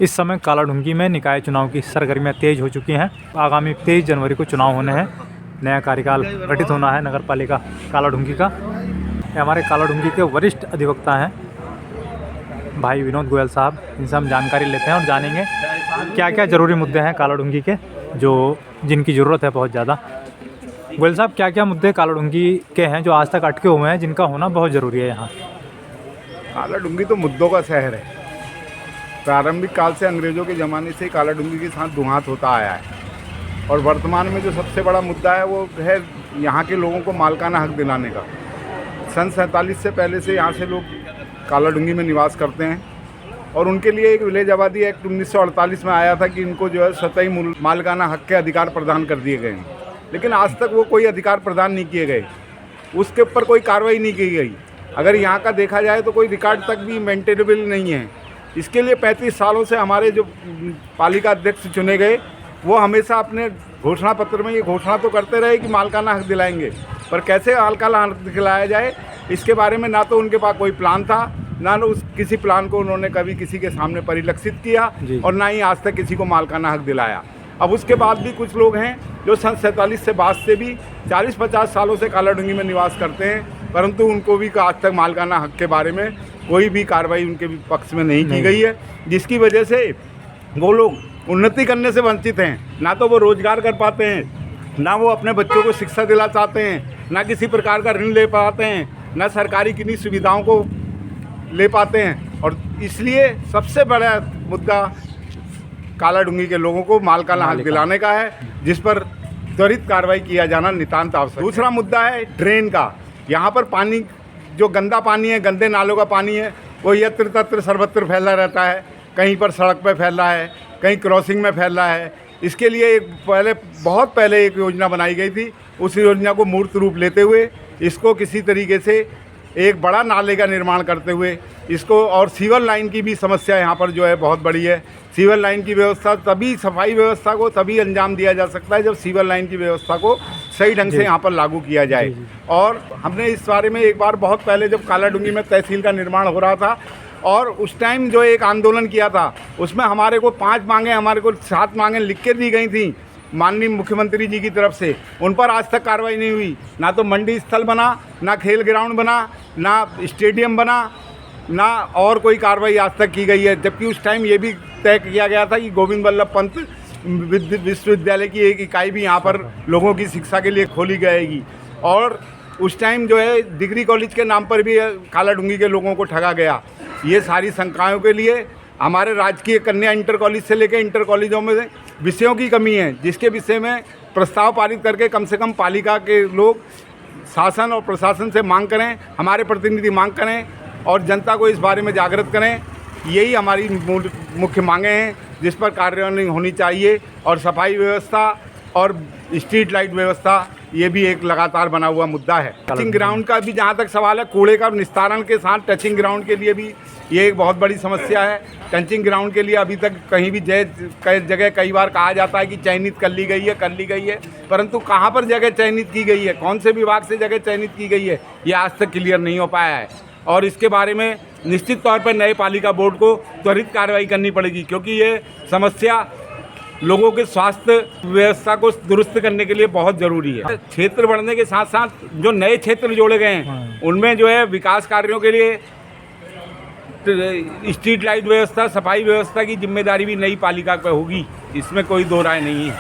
इस समय कालाढूंगी में निकाय चुनाव की सरगर्मियां तेज हो चुकी हैं। आगामी 23 जनवरी को चुनाव होने हैं। नया कार्यकाल गठित होना है नगर पालिका कालाढूंगी का। ये हमारे कालाढूंगी के वरिष्ठ अधिवक्ता हैं भाई विनोद गोयल साहब। इनसे हम जानकारी लेते हैं और जानेंगे क्या क्या ज़रूरी मुद्दे हैं कालाढूंगी के जिनकी ज़रूरत है बहुत ज़्यादा। गोयल साहब, क्या क्या मुद्दे कालाढूंगी के हैं जो आज तक अटके हुए हैं, जिनका होना बहुत ज़रूरी है यहाँ? कालाढूंगी तो मुद्दों का शहर है। प्रारंभिक काल से अंग्रेज़ों के ज़माने से कालाढूंगी के साथ दुहात होता आया है और वर्तमान में जो सबसे बड़ा मुद्दा है वो है यहाँ के लोगों को मालिकाना हक दिलाने का। सन 47 से पहले से यहाँ से लोग कालाढूंगी में निवास करते हैं और उनके लिए एक विलेज आबादी एक्ट 1948 में आया था कि इनको जो है सतही मालिकाना हक के अधिकार प्रदान कर दिए गए हैं, लेकिन आज तक वो कोई अधिकार प्रदान नहीं किए गए, उसके ऊपर कोई कार्रवाई नहीं की गई। अगर यहाँ का देखा जाए तो कोई रिकॉर्ड तक भी मेंटेनेबल नहीं है। इसके लिए 35 सालों से हमारे जो पालिका अध्यक्ष चुने गए वो हमेशा अपने घोषणा पत्र में ये घोषणा तो करते रहे कि मालिकाना हक दिलाएंगे, पर कैसे मालिकाना हक दिलाया जाए इसके बारे में ना तो उनके पास कोई प्लान था, ना किसी प्लान को उन्होंने कभी किसी के सामने परिलक्षित किया और ना ही आज तक किसी को मालिकाना हक दिलाया। अब उसके बाद भी कुछ लोग हैं जो सन 47 से बाद से भी 40-50 सालों से कालाढूंगी में निवास करते हैं, परंतु उनको भी आज तक मालिकाना हक के बारे में कोई भी कार्रवाई उनके पक्ष में नहीं की गई है, जिसकी वजह से वो लोग उन्नति करने से वंचित हैं। ना तो वो रोज़गार कर पाते हैं, ना वो अपने बच्चों को शिक्षा दिला पाते हैं, ना किसी प्रकार का ऋण ले पाते हैं, ना सरकारी किन्हीं सुविधाओं को ले पाते हैं। और इसलिए सबसे बड़ा मुद्दा कालाढूंगी के लोगों को मालिकाना हक दिलाने का है, जिस पर त्वरित कार्रवाई किया जाना नितांत आवश्यक। दूसरा मुद्दा है ड्रेन का। यहाँ पर पानी जो गंदा पानी है, गंदे नालों का पानी है, वो यत्र तत्र सर्वत्र फैला रहता है। कहीं पर सड़क पर फैल रहा है, कहीं क्रॉसिंग में फैल रहा है। इसके लिए बहुत पहले एक योजना बनाई गई थी। उस योजना को मूर्त रूप लेते हुए इसको किसी तरीके से एक बड़ा नाले का निर्माण करते हुए इसको, और सीवर लाइन की भी समस्या यहाँ पर जो है बहुत बड़ी है। सीवर लाइन की व्यवस्था तभी, सफाई व्यवस्था को तभी अंजाम दिया जा सकता है जब सीवर लाइन की व्यवस्था को सही ढंग से यहाँ पर लागू किया जाए। और हमने इस बारे में एक बार बहुत पहले जब कालाढूंगी में तहसील का निर्माण हो रहा था और उस टाइम जो एक आंदोलन किया था, उसमें हमारे को 5 मांगें, हमारे को 7 मांगें लिख के दी गई थी माननीय मुख्यमंत्री जी की तरफ से। उन पर आज तक कार्रवाई नहीं हुई। ना तो मंडी स्थल बना, ना खेल ग्राउंड बना, ना स्टेडियम बना, ना और कोई कार्रवाई आज तक की गई है। जबकि उस टाइम ये भी तय किया गया था कि गोविंद वल्लभ पंत विश्वविद्यालय की एक इकाई भी यहाँ पर लोगों की शिक्षा के लिए खोली जाएगी। और उस टाइम जो है डिग्री कॉलेज के नाम पर भी कालाढूंगी के लोगों को ठगा गया। ये सारी शंकाओं के लिए हमारे राजकीय कन्या इंटर कॉलेज से लेकर इंटर कॉलेजों में विषयों की कमी है, जिसके विषय में प्रस्ताव पारित करके कम से कम पालिका के लोग शासन और प्रशासन से मांग करें, हमारे प्रतिनिधि मांग करें और जनता को इस बारे में जागृत करें। यही हमारी मुख्य मांगें हैं जिस पर कार्रवाई होनी चाहिए। और सफाई व्यवस्था और स्ट्रीट लाइट व्यवस्था, ये भी एक लगातार बना हुआ मुद्दा है। टचिंग ग्राउंड का भी जहाँ तक सवाल है, कूड़े का निस्तारण के साथ टचिंग ग्राउंड के लिए भी ये एक बहुत बड़ी समस्या है। टचिंग ग्राउंड के लिए अभी तक कहीं भी जगह कई बार कहा जाता है कि चयनित कर ली गई है, परंतु कहाँ पर जगह चयनित की गई है, कौन से विभाग से जगह चयनित की गई है, ये आज तक क्लियर नहीं हो पाया है। और इसके बारे में निश्चित तौर पर नए पालिका बोर्ड को त्वरित कार्रवाई करनी पड़ेगी, क्योंकि ये समस्या लोगों के स्वास्थ्य व्यवस्था को दुरुस्त करने के लिए बहुत ज़रूरी है। क्षेत्र बढ़ने के साथ साथ जो नए क्षेत्र जोड़े गए हैं उनमें जो है विकास कार्यों के लिए स्ट्रीट लाइट व्यवस्था, सफाई व्यवस्था की जिम्मेदारी भी नई पालिका पर होगी, इसमें कोई दो राय नहीं है।